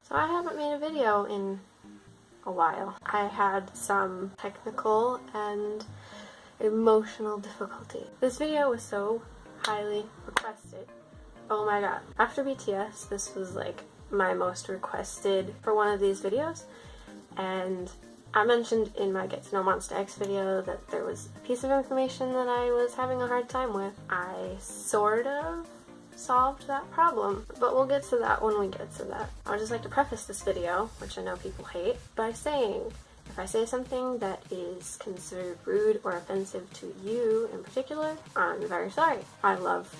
So I haven't made a video in a while. I had some technical and emotional difficulty. This video was so highly requested. Oh my god. After BTS, this was like my most requested for one of these videos, and I mentioned in my Get to Know Monsta X video that there was a piece of information that I was having a hard time with. I sort of solved that problem, but we'll get to that when we get to that. I would just like to preface this video, which I know people hate, by saying if I say something that is considered rude or offensive to you in particular, I'm very sorry. I love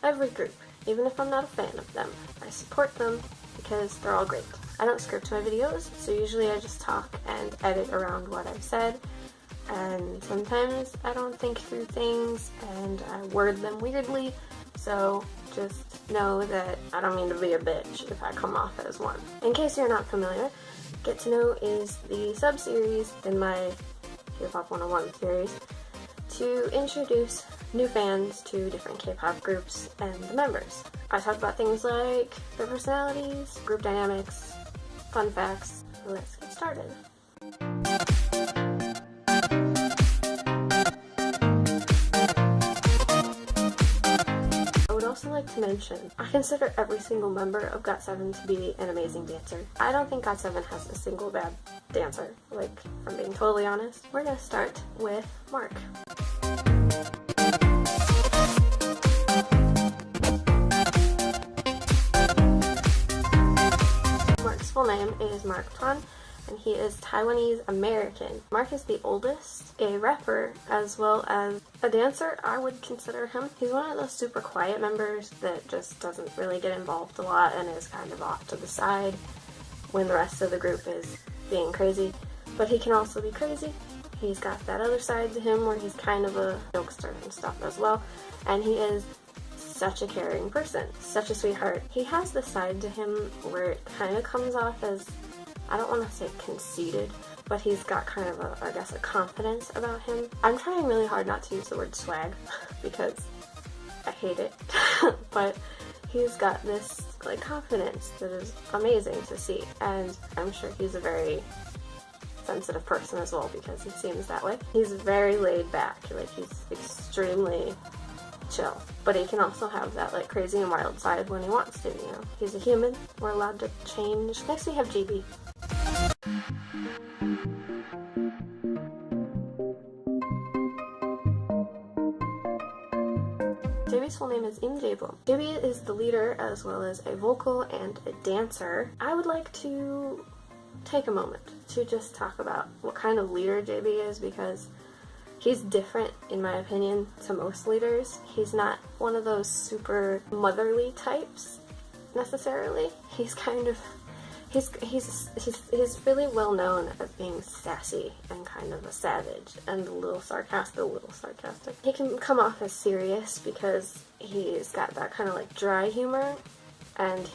every group, even if I'm not a fan of them. I support them because they're all great. I don't script my videos, so usually I just talk and edit around what I've said, and sometimes I don't think through things and I word them weirdly, so just know that I don't mean to be a bitch if I come off as one. In case you're not familiar, Get to Know is the sub-series in my K-pop 101 series to introduce new fans to different K-pop groups and the members. I talk about things like their personalities, group dynamics, fun facts. Let's get started. I would also like to mention, I consider every single member of Got7 to be an amazing dancer. I don't think Got7 has a single bad dancer, like, if I'm being totally honest. We're gonna start with Mark. Mark's full name is Mark Tan, and he is Taiwanese American. Mark is the oldest, a rapper, as well as a dancer. I would consider him. He's one of those super quiet members that just doesn't really get involved a lot and is kind of off to the side when the rest of the group is being crazy. But he can also be crazy. He's got that other side to him where he's kind of a jokester and stuff as well. And he is such a caring person, such a sweetheart. He has this side to him where it kind of comes off as, I don't want to say conceited, but he's got kind of a, I guess, a confidence about him. I'm trying really hard not to use the word swag because I hate it, but he's got this like confidence that is amazing to see, and I'm sure he's a very sensitive person as well because he seems that way. He's very laid back, like he's extremely chill, but he can also have that like crazy and wild side when he wants to, you know. He's a human, we're allowed to change. Next we have GB. JB's full name is Im Jae-bum. JB is the leader as well as a vocal and a dancer. I would like to take a moment to just talk about what kind of leader JB is because he's different, in my opinion, to most leaders. He's not one of those super motherly types, necessarily. He's kind of, he's really well known as being sassy and kind of a savage and a little sarcastic. He can come off as serious because he's got that kind of like dry humor, and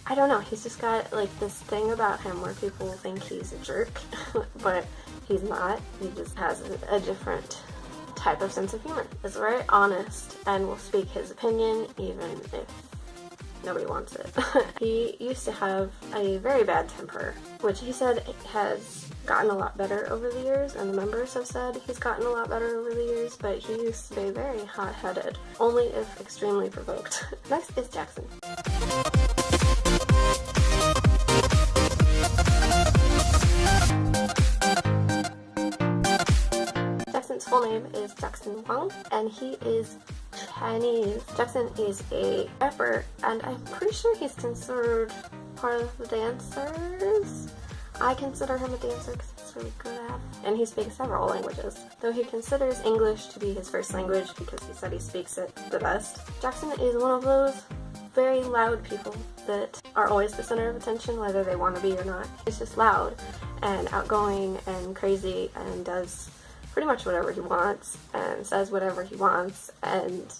I don't know, he's just got like this thing about him where people think he's a jerk, but he's not. He just has a different type of sense of humor. He's very honest and will speak his opinion even if nobody wants it. He used to have a very bad temper, which he said has gotten a lot better over the years, and the members have said he's gotten a lot better over the years, but he used to be very hot-headed, only if extremely provoked. Next is Jackson. Jackson's full name is Jackson Wang, and he is Chinese. Jackson is a rapper, and I'm pretty sure he's considered part of the dancers. I consider him a dancer because he's really good at it. And he speaks several languages, though he considers English to be his first language because he said he speaks it the best. Jackson is one of those very loud people that are always the center of attention whether they want to be or not. He's just loud and outgoing and crazy and does pretty much whatever he wants and says whatever he wants and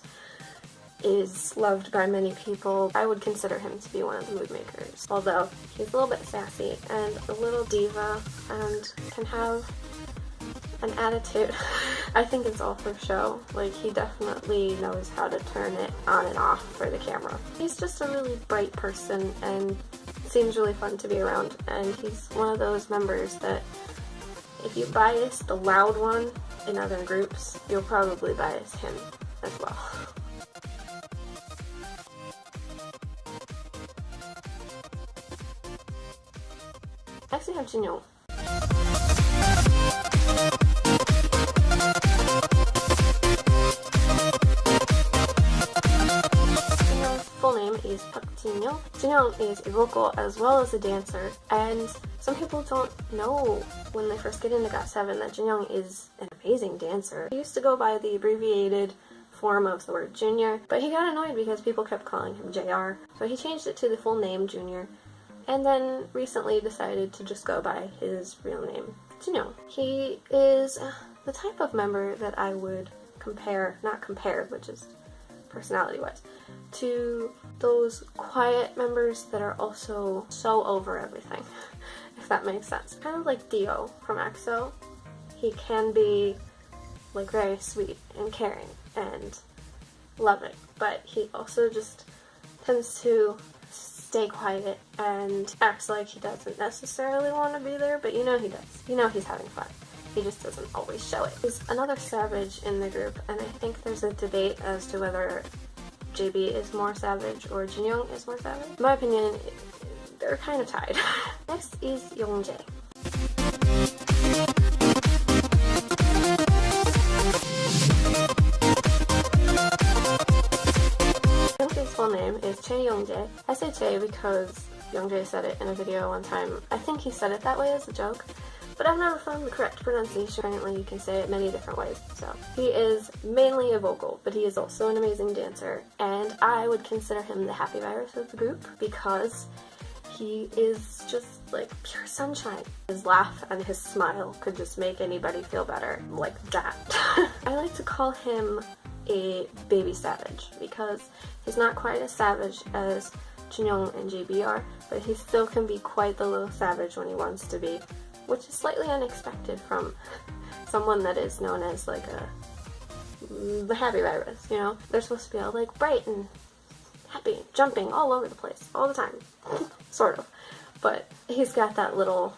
is loved by many people. I would consider him to be one of the mood makers, although he's a little bit sassy and a little diva and can have an attitude. I think it's all for show. Like, he definitely knows how to turn it on and off for the camera. He's just a really bright person and seems really fun to be around, and he's one of those members that if you bias the loud one in other groups, you'll probably bias him as well. Next we have Chanyeol. Full name is Park Chanyeol. Chanyeol is a vocal as well as a dancer, and some people don't know when they first get into Got7 that Juseong is an amazing dancer. He used to go by the abbreviated form of the word Junior, but he got annoyed because people kept calling him JR, so he changed it to the full name Junior, and then recently decided to just go by his real name, Chanyeol. He is the type of member that I would not compare, but just personality-wise, to those quiet members that are also so over everything, if that makes sense. Kind of like Dio from EXO. He can be like very sweet and caring and loving, but he also just tends to stay quiet and acts like he doesn't necessarily want to be there, but you know he does. You know he's having fun. He just doesn't always show it. There's another savage in the group, and I think there's a debate as to whether JB is more savage or Juseong is more savage. In my opinion, they're kind of tied. Next is Youngjae. Youngjae's full name is Youngjae. I say Chae because Youngjae said it in a video one time. I think he said it that way as a joke, but I've never found the correct pronunciation. Apparently you can say it many different ways. So he is mainly a vocal, but he is also an amazing dancer, and I would consider him the happy virus of the group because he is just like pure sunshine. His laugh and his smile could just make anybody feel better, like that. I like to call him a baby savage because he's not quite as savage as Juseong and JB are, but he still can be quite the little savage when he wants to be, which is slightly unexpected from someone that is known as like the happy virus, you know? They're supposed to be all like bright and happy, jumping all over the place, all the time, sort of. But he's got that little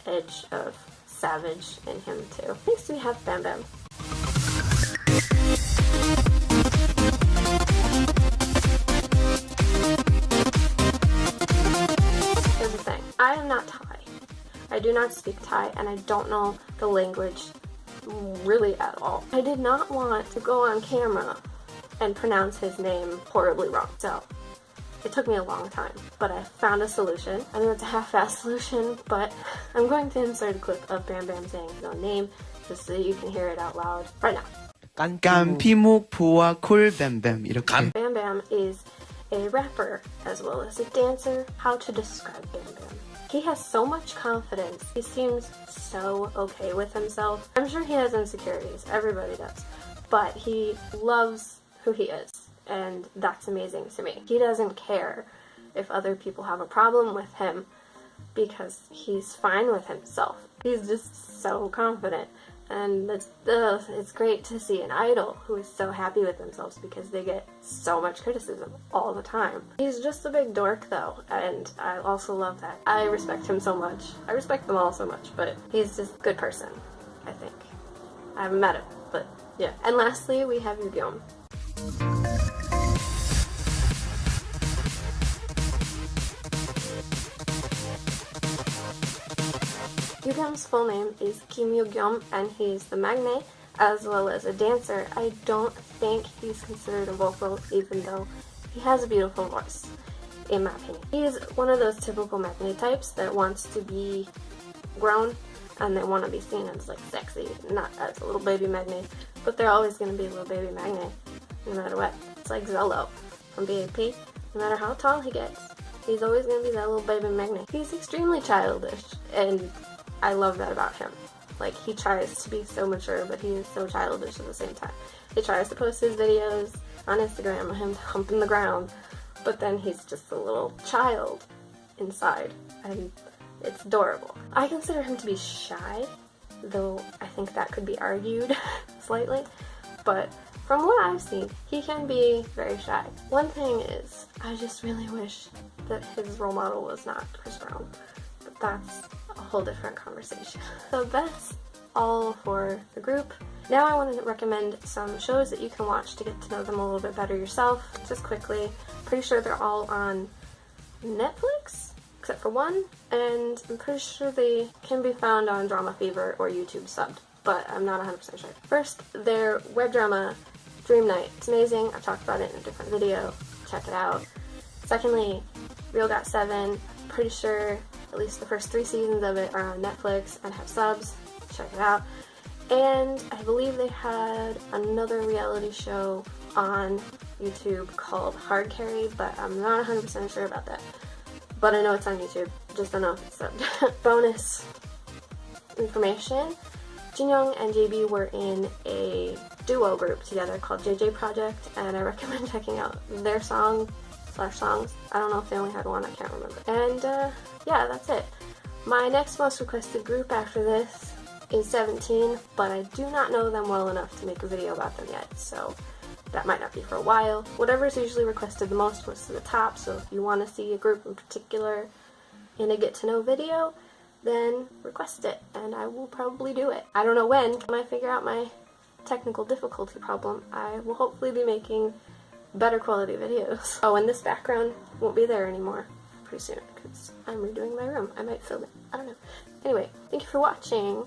edge of savage in him too. Next we have Bam Bam. Here's the thing, I am not Thai. I do not speak Thai, and I don't know the language really at all. I did not want to go on camera and pronounce his name horribly wrong, so it took me a long time, but I found a solution. I know it's a half-assed solution, but I'm going to insert a clip of Bam Bam saying his own name just so you can hear it out loud right now. 깐피묵 보아 콜 뱀뱀 이렇게. Bam Bam is a rapper as well as a dancer. How to describe Bam Bam? He has so much confidence. He seems so okay with himself. I'm sure he has insecurities. Everybody does. But he loves who he is, and that's amazing to me. He doesn't care if other people have a problem with him because he's fine with himself. He's just so confident. And it's great to see an idol who is so happy with themselves because they get so much criticism all the time. He's just a big dork though, and I also love that. I respect him so much. I respect them all so much, but he's just a good person, I think. I haven't met him, but yeah. And lastly, we have Yugyom. Yugyom's full name is Kim Yugyom, and he's the magne as well as a dancer. I don't think he's considered a vocal, even though he has a beautiful voice, in my opinion. He's one of those typical magne types that wants to be grown and they want to be seen as like sexy, not as a little baby magne, but they're always going to be a little baby magne, no matter what. It's like Zolo from BAP. No matter how tall he gets, he's always going to be that little baby magne. He's extremely childish, and I love that about him. Like, he tries to be so mature, but he is so childish at the same time. He tries to post his videos on Instagram of him humping the ground, but then he's just a little child inside, and it's adorable. I consider him to be shy, though I think that could be argued slightly, but from what I've seen, he can be very shy. One thing is, I just really wish that his role model was not Chris Brown, but that's a whole different conversation. So that's all for the group. Now I want to recommend some shows that you can watch to get to know them a little bit better yourself, just quickly. Pretty sure they're all on Netflix, except for one, and I'm pretty sure they can be found on Drama Fever or YouTube subbed, but I'm not 100% sure. First, their web drama, Dream Night. It's amazing. I've talked about it in a different video. Check it out. Secondly, Real Got7. Pretty sure at least the first 3 seasons of it are on Netflix and have subs. Check it out. And I believe they had another reality show on YouTube called Hard Carry, but I'm not 100% sure about that. But I know it's on YouTube, just don't know if it's subbed. Bonus information, Juseong and JB were in a duo group together called JJ Project, and I recommend checking out their songs. I don't know if they only had one, I can't remember. And yeah, that's it. My next most requested group after this is 17, but I do not know them well enough to make a video about them yet, so that might not be for a while. Whatever's usually requested the most goes to the top, so if you want to see a group in particular in a get-to-know video, then request it, and I will probably do it. I don't know when I figure out my technical difficulty problem. I will hopefully be making better quality videos. Oh, and this background won't be there anymore pretty soon, because I'm redoing my room. I might film it. I don't know. Anyway, thank you for watching.